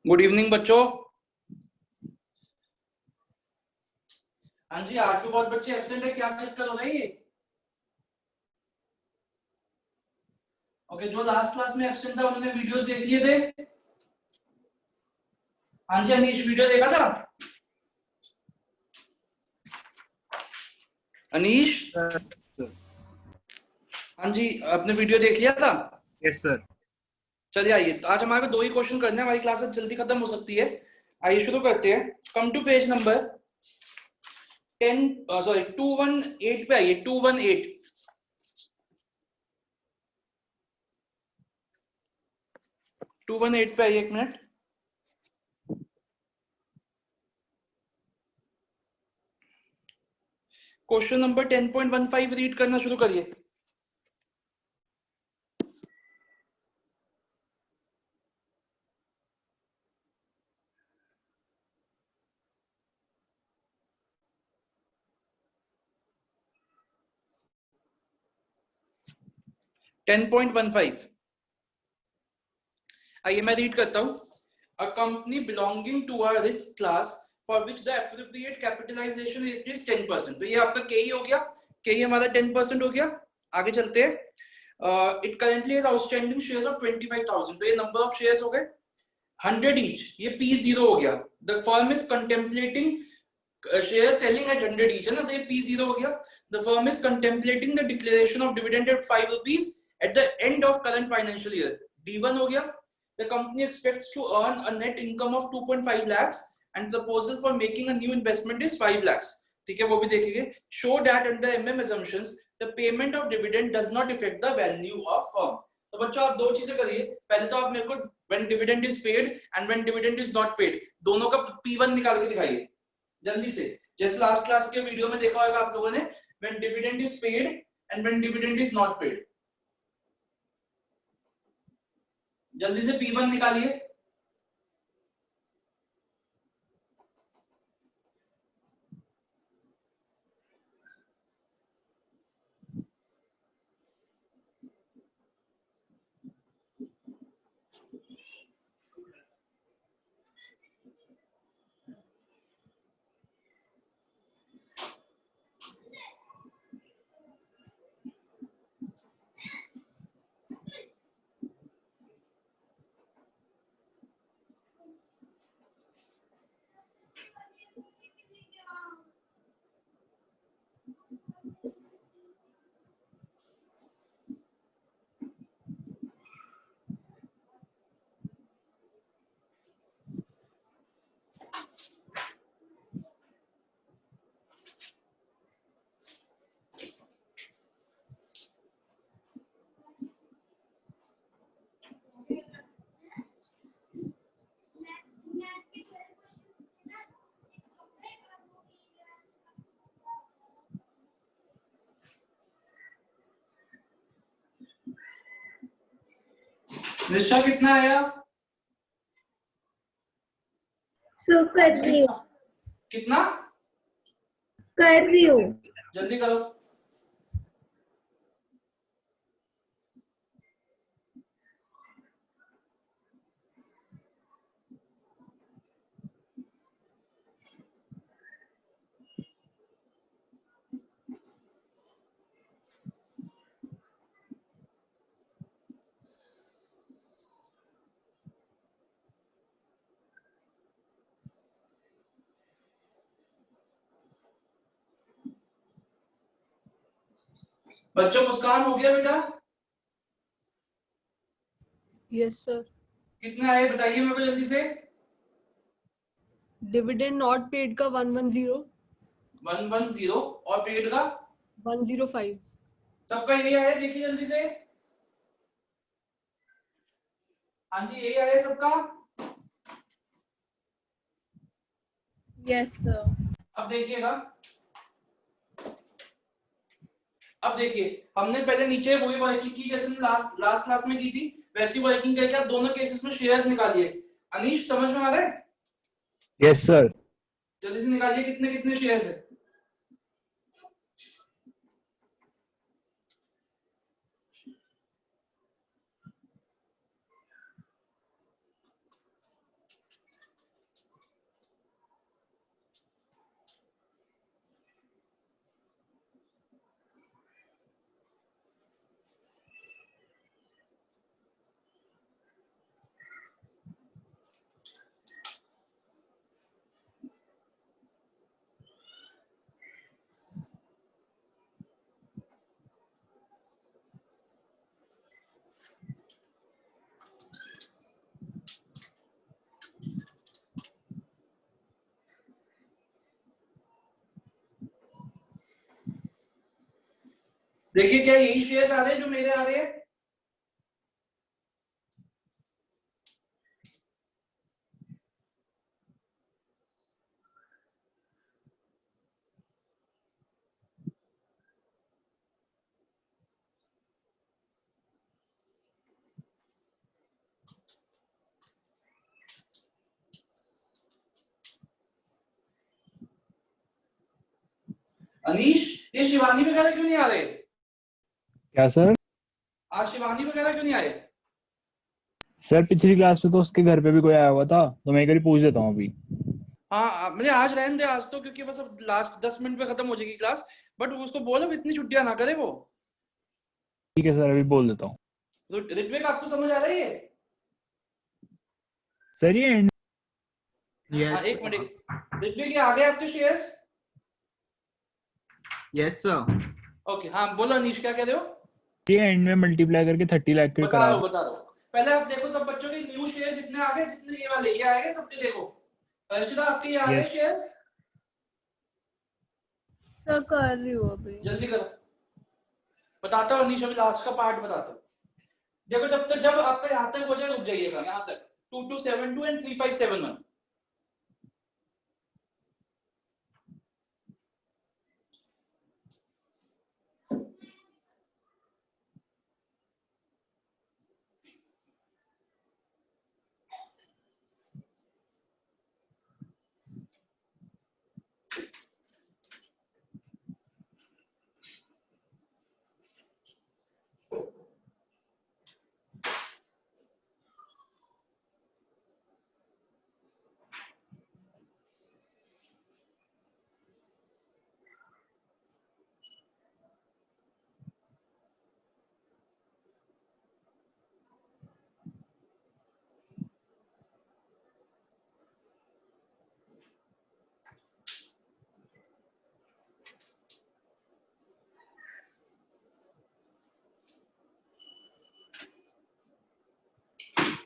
Good evening बच्चों। हाँ जी, आज तो बहुत बच्चे एब्सेंट है, क्या चक्कर हो रहा है ये? ओके, जो लास्ट क्लास में एब्सेंट था उन्होंने वीडियोस देख लिए थे? हाँ जी अनीश, वीडियो देखा था? अनीश, हाँ जी आपने वीडियो देख लिया था? Yes sir. चलिए आइए, आज हमारे को 2 ही क्वेश्चन करने हैं, हमारी क्लास जल्दी खत्म हो सकती है। आइए शुरू करते हैं। कम टू पेज नंबर 218 पे आइए। 218 पे आइए, एक मिनट। क्वेश्चन नंबर 10.15 रीड करना शुरू करिए। टेन पॉइंट 15 आइए मैं रीड करता हूं। A company belonging to a risk class for which the appropriate capitalization is 10%। तो ये आपका KE हो गया, KE हमारा 10% हो गया। आगे चलते हैं। It currently has outstanding shares of 25,000। तो ये नंबर ऑफ शेयर्स हो गए 100 each, ये P0 हो गया। The firm is contemplating share selling at 100 each, है ना, तो ये P0 हो गया। The firm is contemplating the declaration of dividend at 5 rupees at the end of current financial year, D1 हो गया। The company expects to earn a net income of 2.5 lakhs and proposal for making a new investment is 5 lakhs। ठीक है, वो भी देखेंगे। Show that under MM assumptions the payment of dividend does not affect the value of firm। तो बच्चों आप 2 चीजें करिए। पहले तो आप मेरे को when dividend is paid and when dividend is not paid दोनों का P1 निकाल के दिखाइए जल्दी से। जैसे लास्ट क्लास के वीडियो में देखा होगा आप लोगों ने, when dividend is paid and when dividend is not paid। जल्दी से P1 निकालिए। निष्ठा कितना आया? तो कर रही हूँ। कितना कर रही हूँ। जल्दी करो। बच्चों मुस्कान हो गया बेटा? Yes sir. कितने आए बताइए मेरे को जल्दी से। डिविडेंड नॉट पेड का 110, 110 और पेड का 105। सबका यही आया, देखिए जल्दी से। हाँ जी यही आया सबका। Yes sir. अब देखिएगा, अब देखिए हमने पहले नीचे वही वर्किंग की जैसे लास्ट क्लास में की थी, वैसी वर्किंग करके आप दोनों केसेस में शेयर्स निकालिए। अनीश समझ में आ रहा है? Yes sir. जल्दी से निकालिए कितने कितने शेयर्स है। देखिए क्या यही शेयर्स आ रहे हैं जो मेरे आ रहे हैं? अनीश, ये शिवानी वगैरह क्यों नहीं आ रहे? क्या सर? आज शिवानी वगैरह क्यों नहीं आए? सर पिछली क्लास में तो उसके घर पे भी कोई आया हुआ था, तो मैं एक बार पूछ देता हूँ अभी। हाँ मुझे आज रहने दे, आज तो क्योंकि बस अब लास्ट 10 मिनट में खत्म हो जाएगी क्लास। बट उसको बोलो अब इतनी छुट्टियां ना करे वो। ठीक है सर, अभी बोल देता हूँ। ऋत्विक आपको समझ आ रही है? सर ये एंड। हाँ Yes, एक मिनट, ऋत्विक ये आ गए आपके शेयर्स? yes, sir. ओके हाँ बोलो अनीश, क्या कह रहे हो? ये एंड में मल्टीप्लाई करके 30 लाख के बता करा दो बता दो। पहले आप देखो सब बच्चों के न्यू शेयर्स इतने आ गए जितने ये वाले ये आएंगे सबके। देखो अर्शिता आपके ये आ गए Yes. शेयर्स? सर कर रही हूँ अभी। जल्दी करो, बताता हूँ अनीश, अभी लास्ट का पार्ट बताता हूँ। देखो जब आपका यहाँ तक हो जाए रुक जाइएगा, यहाँ तक 2272 एंड 3571।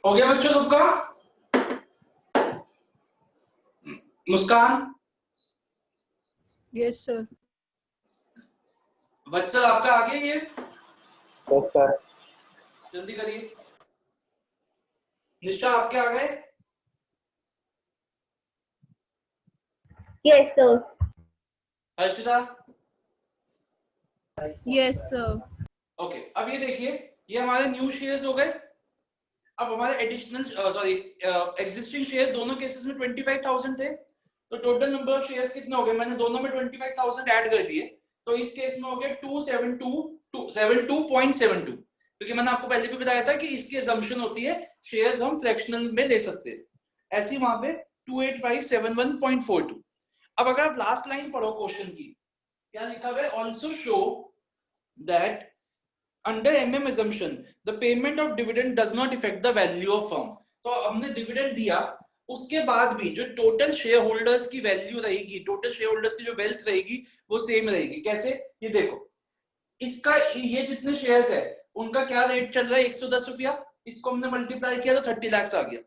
हो गया बच्चों सबका? मुस्कान, यस सर। वत्सल आपका आ गया ये? Yes sir. जल्दी करिए। निष्ठा आपके आ गए? Yes, sir. Harshita? Yes sir. Okay अब ये देखिए, ये हमारे न्यू शेयर्स हो गए। अब हमारे एडिशनल सॉरी एग्जिस्टिंग शेयर्स दोनों केसेस में 25,000 थे, तो टोटल नंबर ऑफ शेयर्स कितने हो गए? मैंने दोनों में 25,000 ऐड कर दिए, तो इस केस में हो गए 272.72, क्योंकि मैंने आपको पहले भी बताया था कि इसकी assumption होती है शेयर्स हम फ्रैक्शनल में ले सकते हैं। ऐसी वहां पे 28571.42। अब अगर आप लास्ट लाइन पढ़ो क्वेश्चन की, क्या लिखा हुआ है? Also show that under MM assumption the payment of dividend does not affect the value of firm। तो हमने डिविडेंड दिया, उसके बाद भी जो टोटल शेयर होल्डर्स की वैल्यू रहेगी, टोटल शेयर होल्डर्स की जो वेल्थ रहेगी वो सेम रहेगी। कैसे? ये देखो, इसका ये जितने शेयर्स है उनका क्या रेट चल रहा है? 110 रुपया। इसको हमने मल्टीप्लाई किया तो 30 लाख आ गया।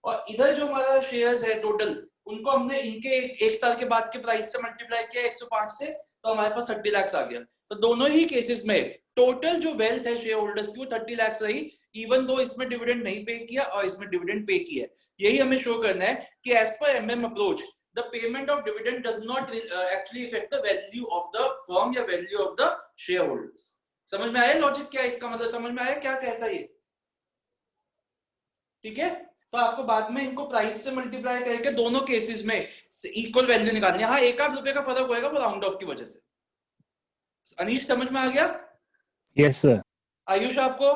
और इधर जो हमारा शेयर्स है टोटल, उनको हमने इनके एक साल के बाद के प्राइस से मल्टीप्लाई किया 105 से, तो हमारे पास 30 लाख आ गया। तो दोनों ही केसेस में टोटल जो वेल्थ है शेयर होल्डर्स की वो 30 लाख रही, इवन दो इसमें डिविडेंड नहीं पे किया और इसमें डिविडेंड पे किया। यही हमें शो करना है कि as per MM approach the payment of dividend does not actually affect the value of the firm या value of the shareholders। समझ में आया लॉजिक क्या है इसका? मतलब समझ में आया क्या कहता है ये? ठीक है, तो आपको बाद में इनको प्राइस से मल्टीप्लाई करके दोनों केसेस में इक्वल वैल्यू निकालनी है। हाँ एक आध रुपए का फर्क होएगा वो राउंड ऑफ की वजह से। अनीश समझ में आ गया? Yes sir. आयुष आपको?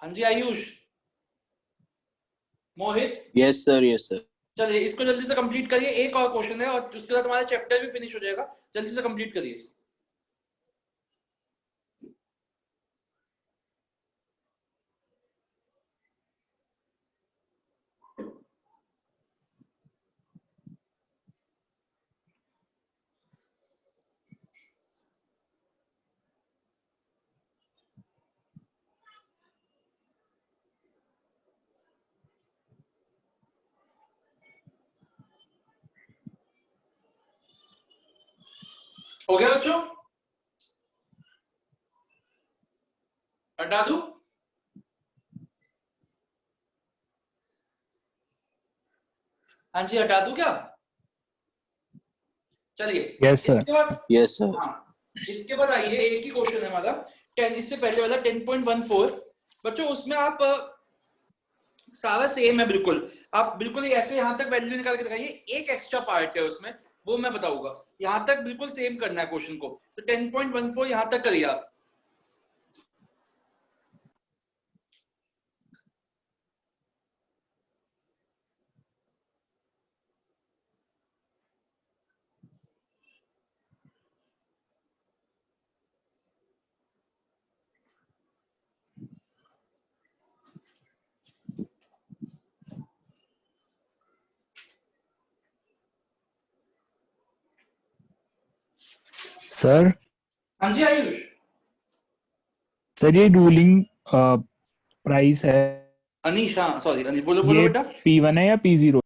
हाँ जी Ayush. Mohit? Yes sir yes sir. चलिए इसको जल्दी से कंप्लीट करिए, एक और क्वेश्चन है और उसके साथ हमारा चैप्टर भी फिनिश हो जाएगा। जल्दी से कंप्लीट करिए इसको। हो गया बच्चों? हटा दूं? हाँ जी, हटा दूं क्या? चलिए यस सर। इसके बाद, यस सर। हाँ इसके बाद आइए, एक ही क्वेश्चन है हमारा 10, इससे पहले वाला 10.14 बच्चों, उसमें आप सारा सेम है बिल्कुल, आप बिल्कुल ही ऐसे यहां तक वैल्यू निकाल के दिखाइए, एक एक्स्ट्रा पार्ट है उसमें वो मैं बताऊंगा, यहां तक बिल्कुल सेम करना है क्वेश्चन को, तो 10.14 यहां तक करिए आप। सर हाँ जी आयुष। सर ये रूलिंग प्राइस है, अनीश, हाँ सॉरी अनीश, बोलो बोलो ये बेटा। P1 है या P0?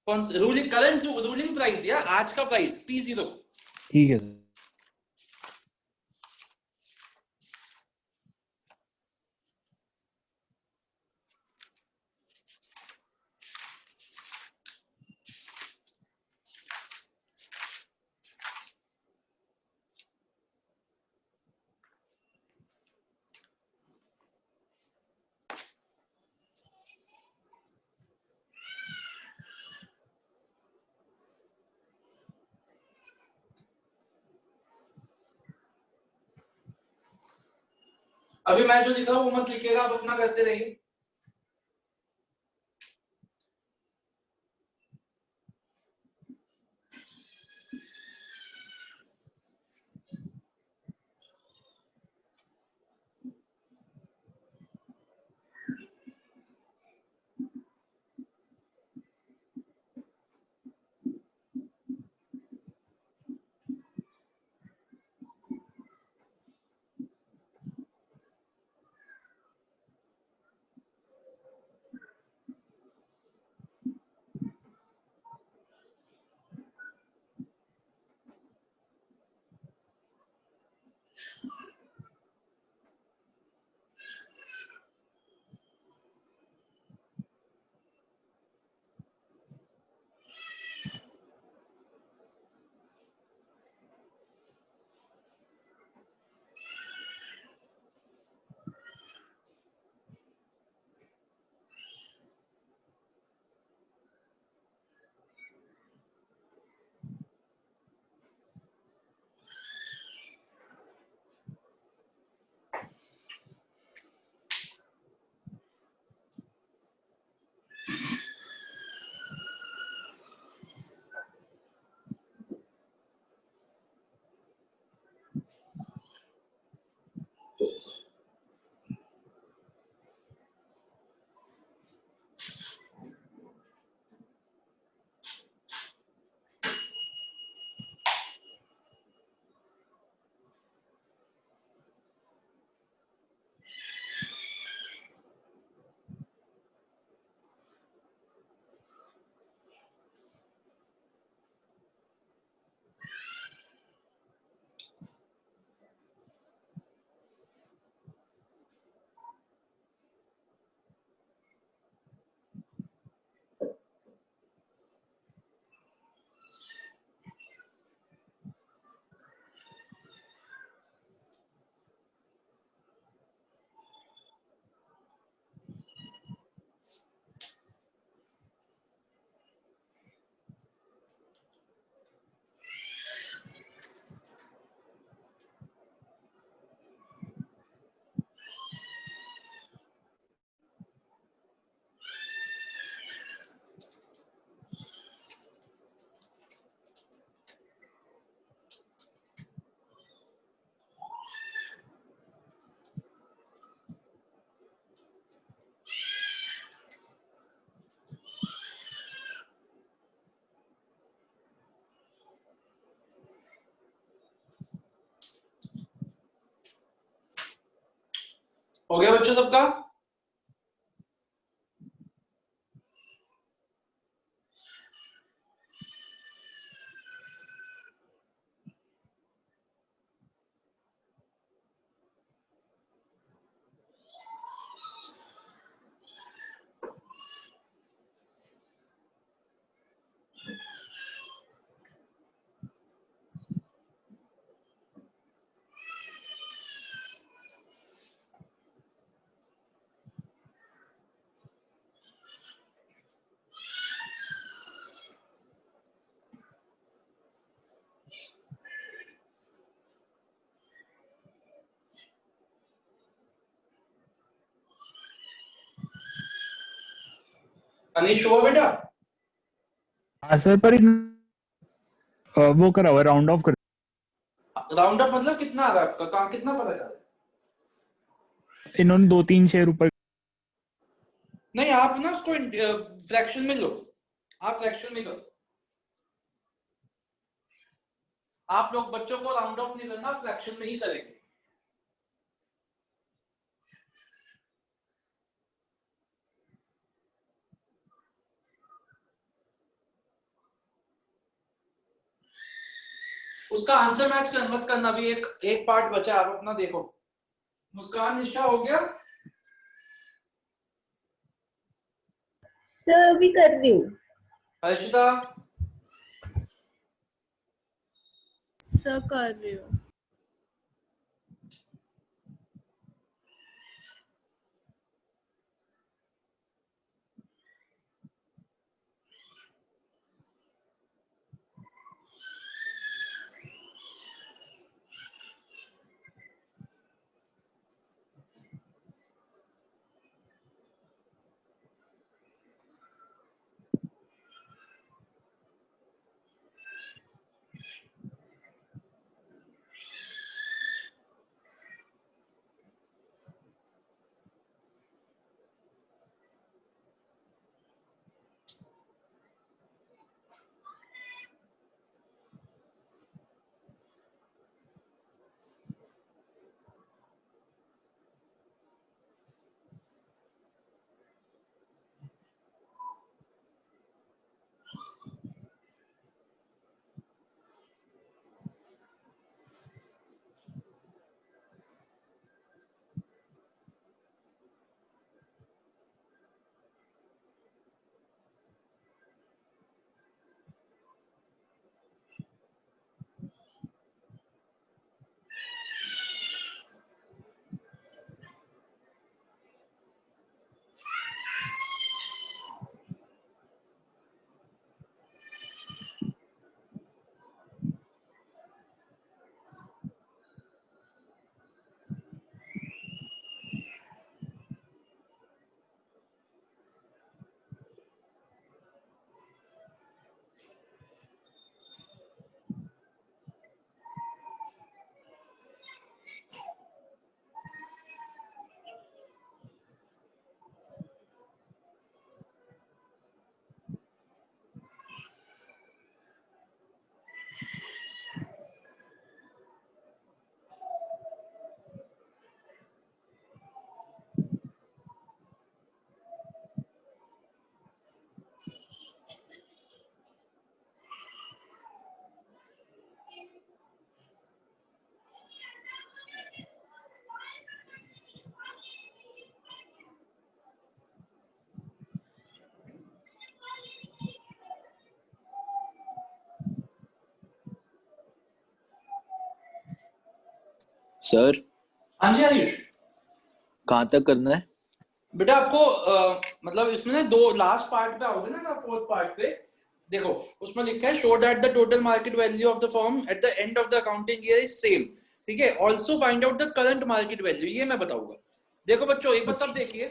कौन सा रूलिंग? करंट रूलिंग प्राइस या आज का प्राइस? P0। ठीक है सर। अभी मैं जो लिखा हूं वो मत लिखिएगा, आप अपना करते रहिए। हो गया बच्चों सबका? अनिश हुआ बेटा? हाँ सर, पर वो करा हुआ राउंड ऑफ कर। राउंड अप मतलब कितना आ रहा है आपका? कहाँ कितना फर्क आ रहा है? इन्होंने 2-3 शेयर ऊपर। नहीं, आप ना उसको फ्रैक्शन में लो, आप फ्रैक्शन में करो। आप लोग बच्चों को राउंड ऑफ नहीं करना, फ्रैक्शन में ही करेंगे। उसका आंसर मैच कर मत करना, अभी एक एक पार्ट बचा, आप अपना देखो। मुस्कान, निशा हो गया? सर अभी कर रही हूँ। हर्षिता? सर कर रही हूँ। सर हाँ जी आयुष। कहाँ तक करना है? बेटा आपको मतलब इसमें ना दो लास्ट पार्ट पे आओगे ना, फोर्थ पार्ट पे देखो, उसमें लिखा है show that the total market value of the firm at the end of the accounting year is same. ठीक है, also find out the current market value, ये मैं बताऊंगा। देखो बच्चों एक बार सब देखिए,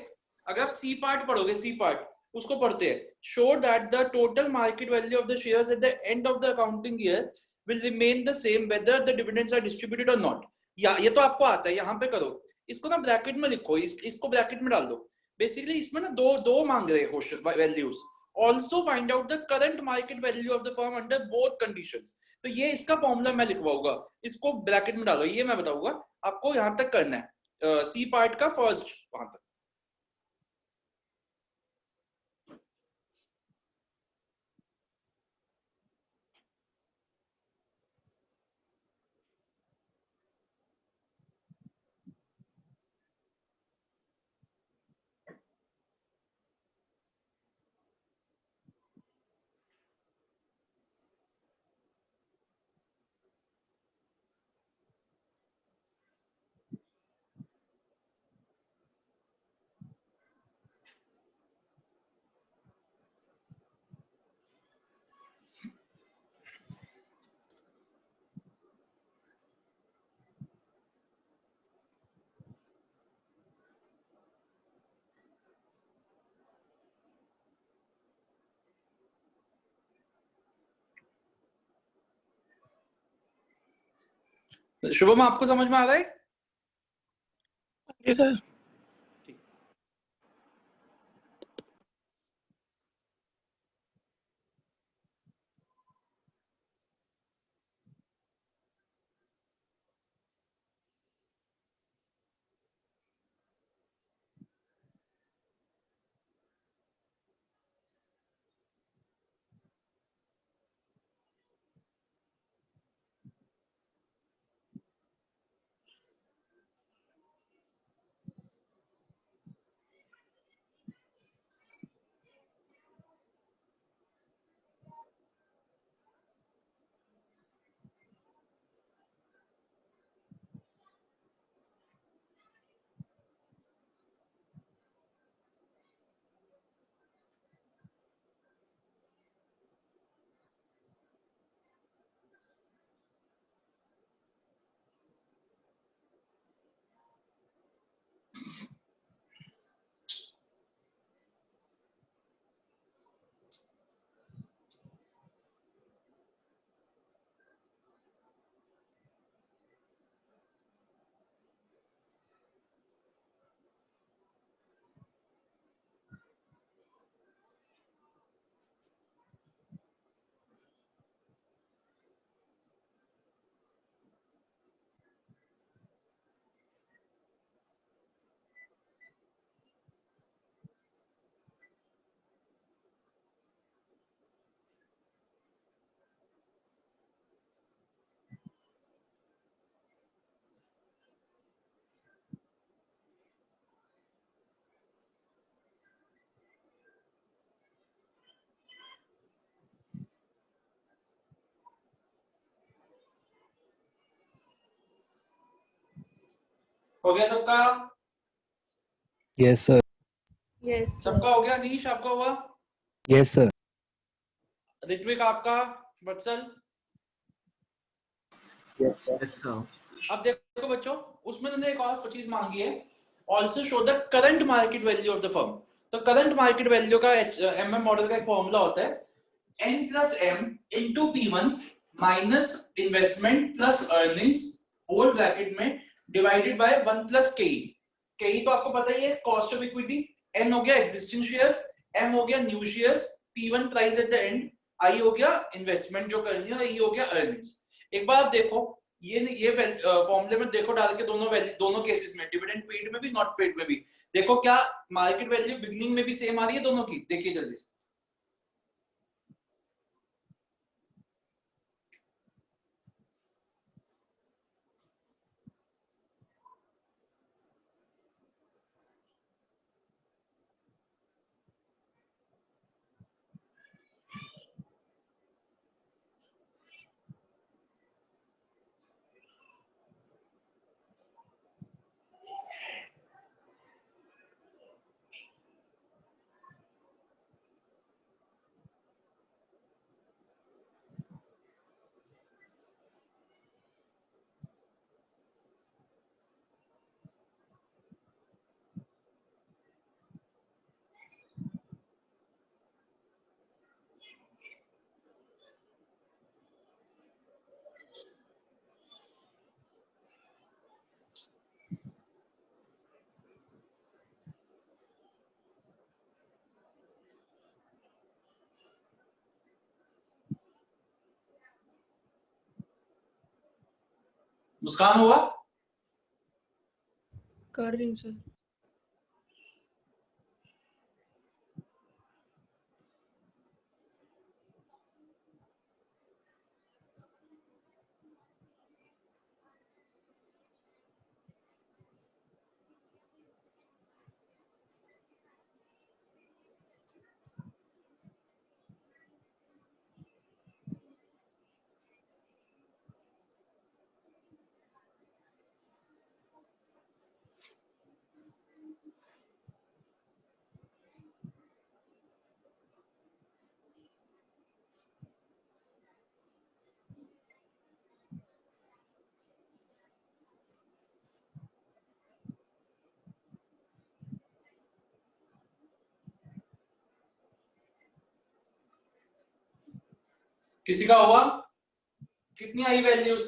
अगर आप सी पार्ट पढ़ोगे, सी पार्ट उसको पढ़ते हैं, show that the total market value of the shares at the end of the accounting year will remain the same whether the dividends are distributed और नॉट। या ये तो आपको आता है, यहाँ पे करो, इसको ना ब्रैकेट में लिखो, इसको ब्रैकेट में डाल दो। बेसिकली इसमें ना दो दो मांग रहे हैं question values. Also find out the current market value of the firm under both conditions. तो ये इसका फॉर्मूला मैं लिखवाऊंगा, इसको ब्रैकेट में डालो, ये मैं बताऊंगा आपको, यहां तक करना है सी पार्ट का फर्स्ट वहां तक। शुभम आपको समझ में आ रहा है? जी सर। हो गया सबका? Yes sir. Yes, सबका sir. हो गया? नीश आपका हुआ? Yes sir. ऋत्विक आपका? वत्सल? अब देखो बच्चों, उसमें तुमने एक और चीज मांगी है, also show the current market value of the firm. तो करंट मार्केट वैल्यू का एमएम मॉडल का एक फॉर्मूला होता है, n plus m into P1 minus investment plus earnings whole bracket में डिवाइडेड बाय 1 प्लस के। के तो आपको पता ही है, कॉस्ट ऑफ इक्विटी। n हो गया एग्जिस्टिंग शेयर्स, m हो गया new shares, P1 price at the and, i हो गया इन्वेस्टमेंट जो करनी है, और e हो गया अर्निंग्स। एक बार आप देखो, ये फॉर्मूले में देखो डाल के दोनों वैल्यू, दोनों केसेस में, डिविडेंड पेड में भी नॉट पेड में भी, देखो क्या मार्केट वैल्यू बिगनिंग में भी सेम आ रही है दोनों की। देखिए जल्दी से। मुस्कान हुआ? कर रही हूँ सर। किसी का हुआ? कितनी आई वैल्यूज?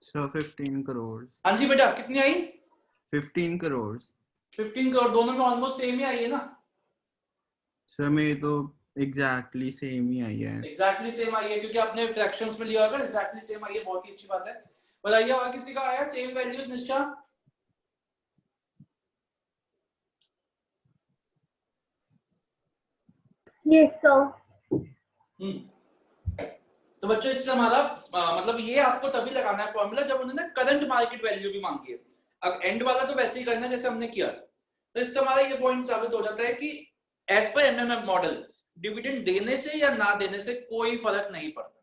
सर 15 करोड़। हाँ जी बेटा, कितनी आई? 15 करोड़। 15 करोड़, दोनों में ऑलमोस्ट सेम ही आई है ना? सर मेरी तो एग्जैक्टली सेम ही आई है। एग्जैक्टली सेम आई है क्योंकि आपने फ्रैक्शंस में लिया होगा, एग्जैक्टली सेम आई है, बहुत ही अच्छी बात है। बताइए और किसी का आया सेम वैल्यूज निष्ठा? Yes, sir. तो बच्चों इससे हमारा मतलब ये आपको तभी लगाना है फॉर्मूला जब उन्होंने करंट मार्केट वैल्यू भी मांगी है। अब एंड वाला तो वैसे ही करना है जैसे हमने किया, तो इससे हमारा ये पॉइंट साबित हो जाता है कि एज पर एमएमएफ मॉडल डिविडेंड देने से या ना देने से कोई फर्क नहीं पड़ता।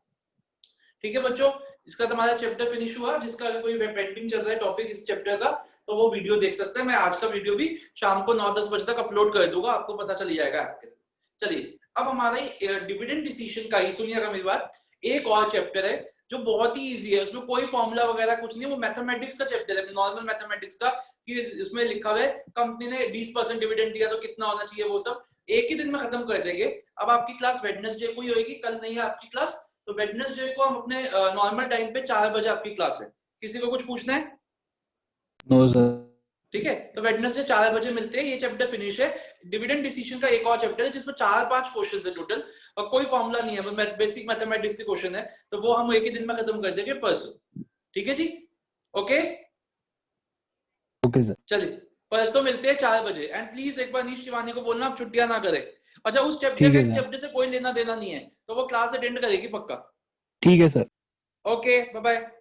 ठीक है बच्चों, इसका तो हमारा चैप्टर फिनिश हुआ। जिसका अगर कोई पेंडिंग चल रहा है टॉपिक इस चैप्टर का तो वो वीडियो देख सकते हैं। मैं आज का वीडियो भी शाम को 9-10 बजे तक अपलोड कर दूंगा, आपको पता चल जाएगा आपके। चलिए अब हमारा डिविडेंड डिसीजन का ही सुनिएगा मेरी बात, एक और चैप्टर है जो बहुत ही इजी है, उसमें कोई फॉर्मूला वगैरह कुछ नहीं, वो मैथमेटिक्स का चैप्टर है, नॉर्मल मैथमेटिक्स का, कि इसमें लिखा हुआ है कंपनी ने 20% डिविडेंड दिया तो कितना होना चाहिए, वो सब एक ही दिन में खत्म कर देंगे। अब आपकी क्लास वेडनेसडे को ही होगी, कल नहीं है आपकी क्लास, तो वेडनेसडे को हम अपने नॉर्मल टाइम पे 4 बजे आपकी क्लास है। किसी को कुछ पूछना है? No sir. ठीक है, तो वेडनेसडे 4 बजे मिलते हैं। ये चैप्टर फिनिश है। डिविडेंड डिसीजन का एक और चैप्टर है जिसमें 4-5 क्वेश्चन है टोटल, और कोई फॉर्मूला नहीं है, बेसिक मैथमेटिक्स के क्वेश्चन है, तो वो हम एक ही दिन में खत्म कर देंगे परसों। ठीक है जी, ओके ओके सर। चलिए परसों मिलते हैं 4 बजे। एंड प्लीज एक बार नीश शिवानी को बोलना आप छुट्टियां ना करे। अच्छा, उस चैप्टर ठीक का है इस सर। चैप्टर से कोई लेना देना नहीं है, तो वो क्लास अटेंड करेगी पक्का। ठीक है सर। Okay bye bye.